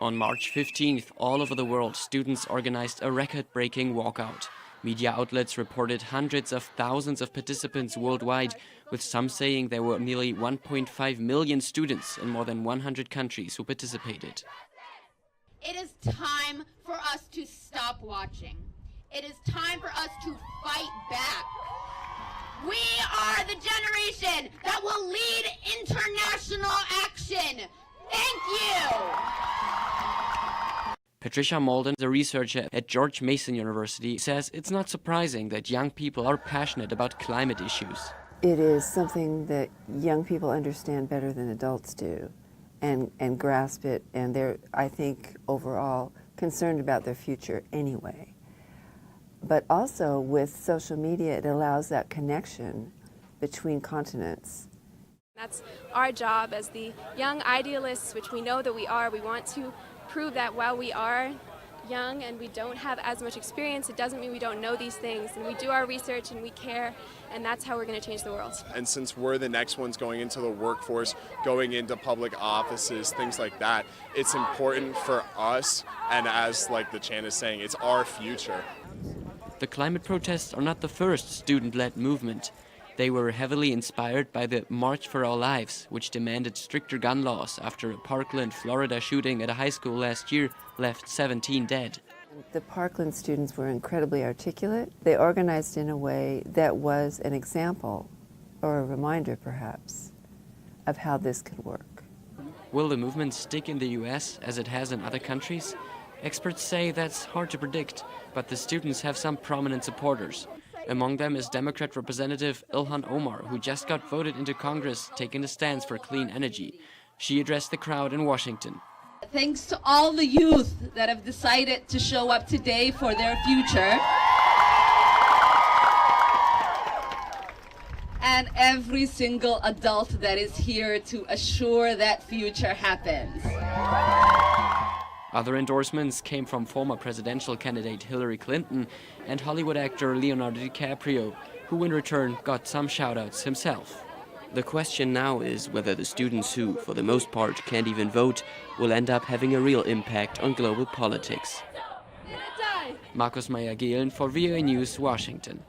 On March 15th, all over the world, students organized a record-breaking walkout. Media outlets reported hundreds of thousands of participants worldwide, with some saying there were nearly 1.5 million students in more than 100 countries who participated. It is time for us to stop watching. It is time for us to fight back. We are the generation that will lead international action. Thank you. Patricia Malden, a researcher at George Mason University, says it's not surprising that young people are passionate about climate issues. It is something that young people understand better than adults do and grasp it, and they're, I think, overall concerned about their future anyway. But also with social media, it allows that connection between continents. That's our job as the young idealists, which we know that we are. We want to prove that while we are young and we don't have as much experience, it doesn't mean we don't know these things, and we do our research and we care, and that's how we're going to change the world. And since we're the next ones going into the workforce, going into public offices, things like that, it's important for us, and as like the Chan is saying, it's our future. The climate protests are not the first student-led movement. They were heavily inspired by the March for Our Lives, which demanded stricter gun laws after a Parkland, Florida shooting at a high school last year left 17 dead. The Parkland students were incredibly articulate. They organized in a way that was an example, or a reminder perhaps, of how this could work. Will the movement stick in the US as it has in other countries? Experts say that's hard to predict, but the students have some prominent supporters. Among them is Democrat Representative Ilhan Omar, who just got voted into Congress, taking a stance for clean energy. She addressed the crowd in Washington. Thanks to all the youth that have decided to show up today for their future. And every single adult that is here to assure that future happens. Other endorsements came from former presidential candidate Hillary Clinton and Hollywood actor Leonardo DiCaprio, who in return got some shout-outs himself. The question now is whether the students who, for the most part, can't even vote, will end up having a real impact on global politics. Markus Meyer-Gehlen for VOA News, Washington.